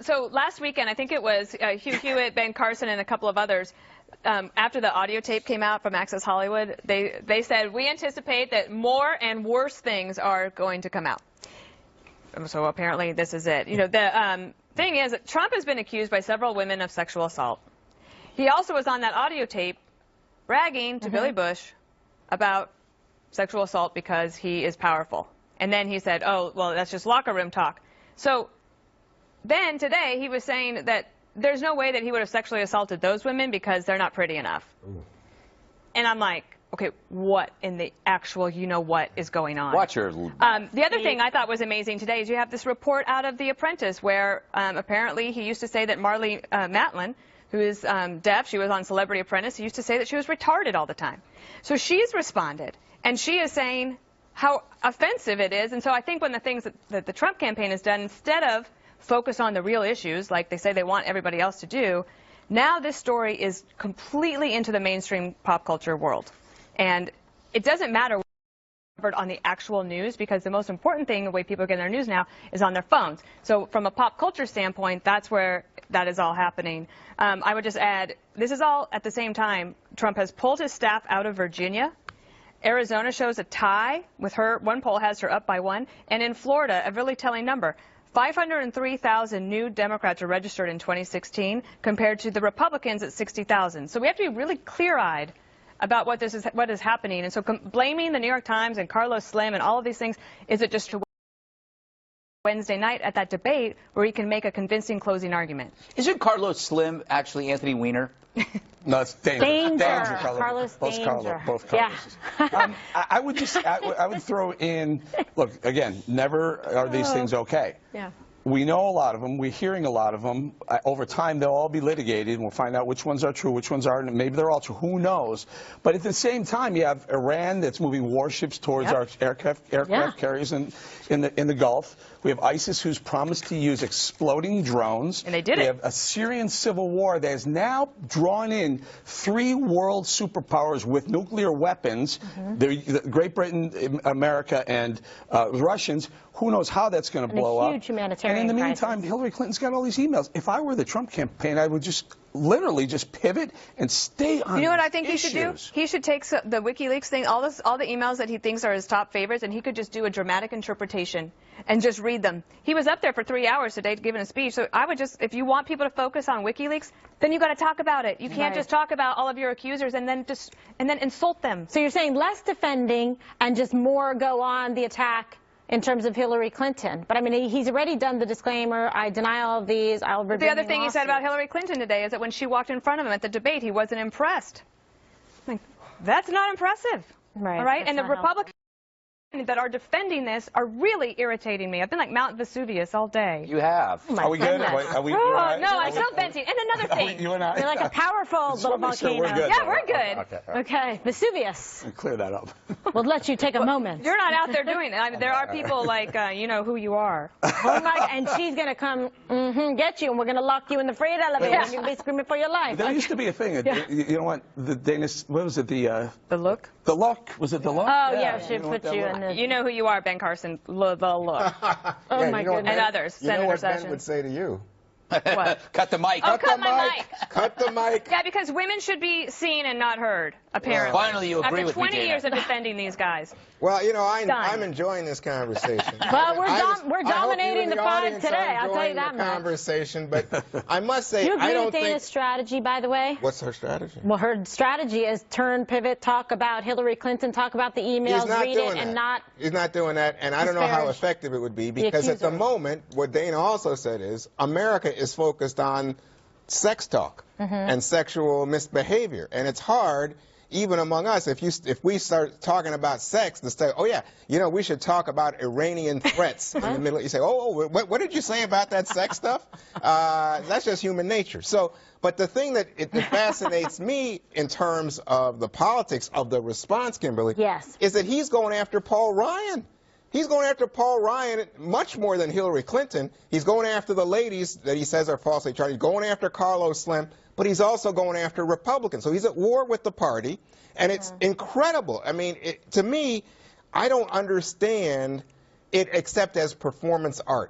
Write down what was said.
So last weekend, I think it was Hugh Hewitt, Ben Carson, and a couple of others, after the audio tape came out from Access Hollywood, they said, we anticipate that more and worse things are going to come out. So apparently this is it. You know, the thing is that Trump has been accused by several women of sexual assault. He also was on that audio tape bragging to Billy Bush about sexual assault because he is powerful. And then he said, oh, well, that's just locker room talk. So then today he was saying that there's no way that he would have sexually assaulted those women because they're not pretty enough. Ooh. And I'm like, okay, what in the actual what is going on? Watch her. The other thing I thought was amazing today is you have this report out of The Apprentice where apparently he used to say that Marlee Matlin, who is deaf, she was on Celebrity Apprentice, he used to say that she was retarded all the time. So she's responded, and she is saying how offensive it is. And so I think one of the things that the Trump campaign has done, instead of focus on the real issues like they say they want everybody else to do, now this story is completely into the mainstream pop culture world. And it doesn't matter on the actual news, because the most important thing, the way people get their news now, is on their phones. So from a pop culture standpoint, that's where that is all happening. I would just add, this is all at the same time. Trump has pulled his staff out of Virginia. Arizona shows a tie with her. One poll has her up by 1. And in Florida, a really telling number. 503,000 new Democrats are registered in 2016 compared to the Republicans at 60,000. So we have to be really clear-eyed about what is happening. And so blaming the New York Times and Carlos Slim and all of these things, is it just Wednesday night at that debate where he can make a convincing closing argument? Isn't Carlos Slim actually Anthony Weiner? No, it's Danger. Danger. Carlos. Both Carlos. Yeah. I would throw in, look, again, never are these things okay. Yeah. We know a lot of them. We're hearing a lot of them. Over time, they'll all be litigated, and we'll find out which ones are true, which ones aren't, and maybe they're all true. Who knows? But at the same time, you have Iran that's moving warships towards our aircraft carriers in the Gulf. We have ISIS, who's promised to use exploding drones. And they did it. We have a Syrian civil war that has now drawn in 3 world superpowers with nuclear weapons, Great Britain, America, and the Russians. Who knows how that's going to blow up. A huge humanitarian And in the meantime, crisis. Hillary Clinton's got all these emails. If I were the Trump campaign, I would just literally just pivot and stay on. You know what I think issues. he should do? He should take the WikiLeaks thing, all the emails that he thinks are his top favorites, and he could just do a dramatic interpretation and just read them. He was up there for 3 hours today giving a speech. So I would just, if you want people to focus on WikiLeaks, then you got to talk about it. You can't just talk about all of your accusers and then insult them. So you're saying less defending and just more go on the attack in terms of Hillary Clinton. But I mean, he's already done the disclaimer, I deny all of these, I'll review the other thing he said about Hillary Clinton today is that when she walked in front of him at the debate, he wasn't impressed. Like, that's not impressive. Right. All right? And the Republicans that are defending this are really irritating me. I've been like Mount Vesuvius all day. You have. Oh, are we good? Are we, right? No, I'm still venting. And another thing. You and I? You're like a powerful little volcano. Sure we're good, yeah, we're good. Okay, Vesuvius. Clear that up. We'll let you take a moment. You're not out there doing it. I mean, there are people like, you know who you are. Oh my, and she's going to come get you, and we're going to lock you in the freight elevator, and you'll be screaming for your life. There used to be a thing. You know what? The Danish, what was it? The look? The look. Was it the look? Oh, yeah, she put you in the... You know who you are, Ben Carson. The look. Oh, my goodness. And others. You know Senator what Sessions. Ben would say to you? What? Cut the mic. Oh, cut my mic. Cut the mic. Yeah, because women should be seen and not heard, apparently. Finally, you agree After with me, 20 years of defending these guys. Well, you know, Done. I'm enjoying this conversation. Well, we're dominating the pod today, I'll tell you that much. Conversation, but I must say, Do you agree I don't with Dana's strategy, by the way? What's her strategy? Well, her strategy is turn, pivot, talk about Hillary Clinton, talk about the emails, read it, and not... He's not doing that, and I don't know how effective it would be, because at the moment, what Dana also said is, America is focused on sex talk and sexual misbehavior, and it's hard even among us if we start talking about sex to say, oh yeah, you know, we should talk about Iranian threats in the middle. You say, what did you say about that sex stuff? That's just human nature. So, but the thing that fascinates me in terms of the politics of the response, Kimberly, is that he's going after Paul Ryan. He's going after Paul Ryan much more than Hillary Clinton. He's going after the ladies that he says are falsely charged. He's going after Carlos Slim, but he's also going after Republicans. So he's at war with the party, and it's incredible. I mean, to me, I don't understand it except as performance art.